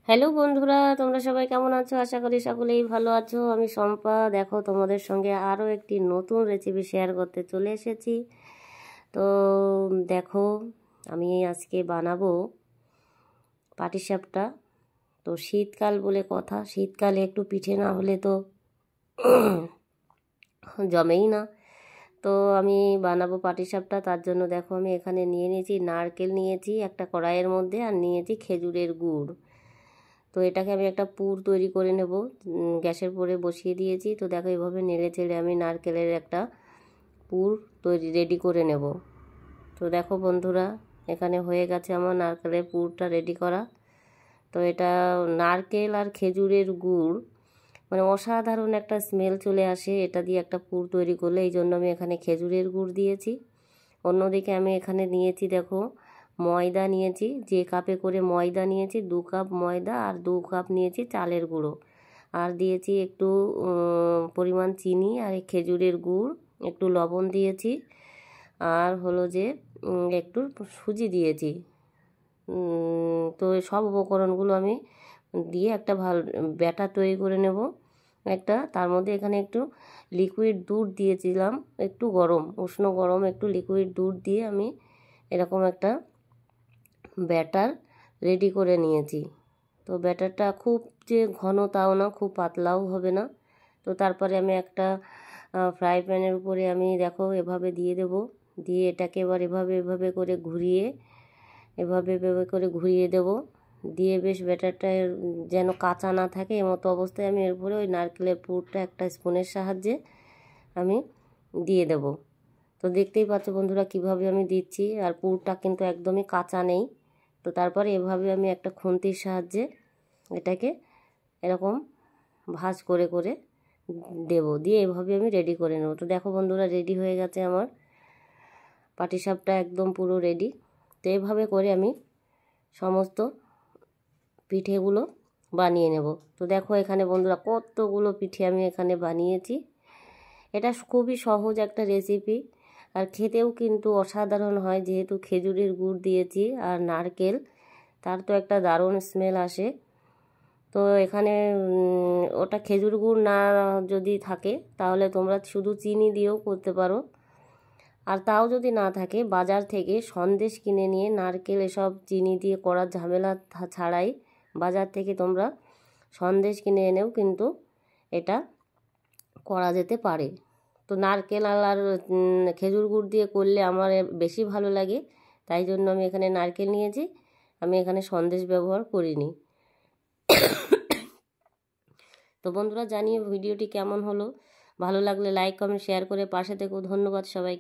Hello বন্ধুরা, তোমরা সবাই কেমন আছো? আশা করি সকলেই ভালো আছো। আমি শম্পা। দেখো, তোমাদের সঙ্গে আরও একটি নতুন রেসিপি শেয়ার করতে চলে এসেছি। তো দেখো, আমি আজকে বানাবো পাটিসাপটা। তো শীতকাল বলে কথা, শীতকালে একটু পিঠে না হলে তো জমেই না। তো আমি বানাবো পাটিসাপটা। তার জন্য দেখো, আমি এখানে নিয়ে নিয়েছি নারকেল, নিয়েছি একটা কড়াইয়ের মধ্যে, আর নিয়েছি খেজুরের গুড়। তো এটাকে আমি একটা পুর তৈরি করে নেব। গ্যাসের উপরে বসিয়ে দিয়েছি। তো দেখো, এইভাবে নেড়ে চেড়ে আমি নারকেলের একটা পুর রেডি করে নেব। তো দেখো বন্ধুরা, এখানে হয়ে গেছে আমার নারকেলের পুরটা রেডি করা। তো এটা নারকেল আর খেজুরের গুড়, মানে অসাধারণ একটা স্মেল চলে আসে এটা দিয়ে একটা পুর তৈরি করলে। এই জন্য আমি এখানে খেজুরের গুড় দিয়েছি। অন্যদিকে আমি এখানে নিয়েছি, দেখো, ময়দা নিয়েছি। যে কাপে করে ময়দা নিয়েছি, 2 কাপ ময়দা, আর 2 কাপ নিয়েছি চালের গুঁড়ো, আর দিয়েছি একটু পরিমাণ চিনি, আর খেজুরের গুড়, একটু লবণ দিয়েছি, আর হলো যে একটু সুজি দিয়েছি। তো সব উপকরণগুলো আমি দিয়ে একটা ভালো ব্যাটার তৈরি করে নেব। তার মধ্যে এখানে একটু লিকুইড দুধ দিয়েছিলাম, একটু গরম, উষ্ণ গরম একটু লিকুইড দুধ দিয়ে আমি এরকম একটা ব্যাটার রেডি করে নিয়েছি। তো ব্যাটারটা খুব যে ঘন তাও না, খুব পাতলাও হবে না। তো তারপরে আমি একটা ফ্রাই প্যানের উপরে আমি দেখো এভাবে দিয়ে দেব। দিয়ে এটাকে এবার এভাবে করে ঘুরিয়ে, এভাবে করে ঘুরিয়ে দেব। দিয়ে বেশ ব্যাটারটা যেন কাঁচা না থাকে, এমতো অবস্থায় আমি এর উপরে ওই নারকেলের পুরটা একটা স্পুনের সাহায্যে আমি দিয়ে দেব। তো দেখতেই পাচ্ছ বন্ধুরা কিভাবে আমি দিচ্ছি, আর পুরটা কিন্তু একদমই কাঁচা নেই। তো তারপরে এভাবে আমি একটা খুন্তির সাহায্যে এটাকে এরকম ভাঁজ করে করে দেব। দিয়ে এভাবে আমি রেডি করে নেব। তো দেখো বন্ধুরা, রেডি হয়ে গেছে আমার পাটিসাপটা, একদম পুরো রেডি। তো এভাবে করে আমি সমস্ত পিঠেগুলো বানিয়ে নেব। তো দেখো এখানে বন্ধুরা কতগুলো পিঠে আমি এখানে বানিয়েছি। এটা খুবই সহজ একটা রেসিপি, আর খেতেও কিন্তু অসাধারণ হয়, যেহেতু খেজুরের গুড় দিয়েছি আর নারকেল, তার তো একটা দারুণ স্মেল আসে। তো এখানে ওটা খেজুর গুড় না যদি থাকে তাহলে তোমরা শুধু চিনি দিয়েও করতে পারো। আর তাও যদি না থাকে, বাজার থেকে সন্দেশ কিনে নিয়ে, নারকেল এসব চিনি দিয়ে করার ঝামেলা ছাড়াই বাজার থেকে তোমরা সন্দেশ কিনে এনেও কিন্তু এটা করা যেতে পারে। তো নারকেল আর খেজুর গুড় দিয়ে করলে আমার বেশি ভালো লাগে, তাই জন্য আমি এখানে নারকেল নিয়েছি। আমি এখানে সন্দেশ ব্যবহার করিনি। তো বন্ধুরা, জানিয়ে ভিডিওটি কেমন হলো। ভালো লাগলে লাইক, কমেন্ট, শেয়ার করে পাশে থেকেও। ধন্যবাদ সবাইকে।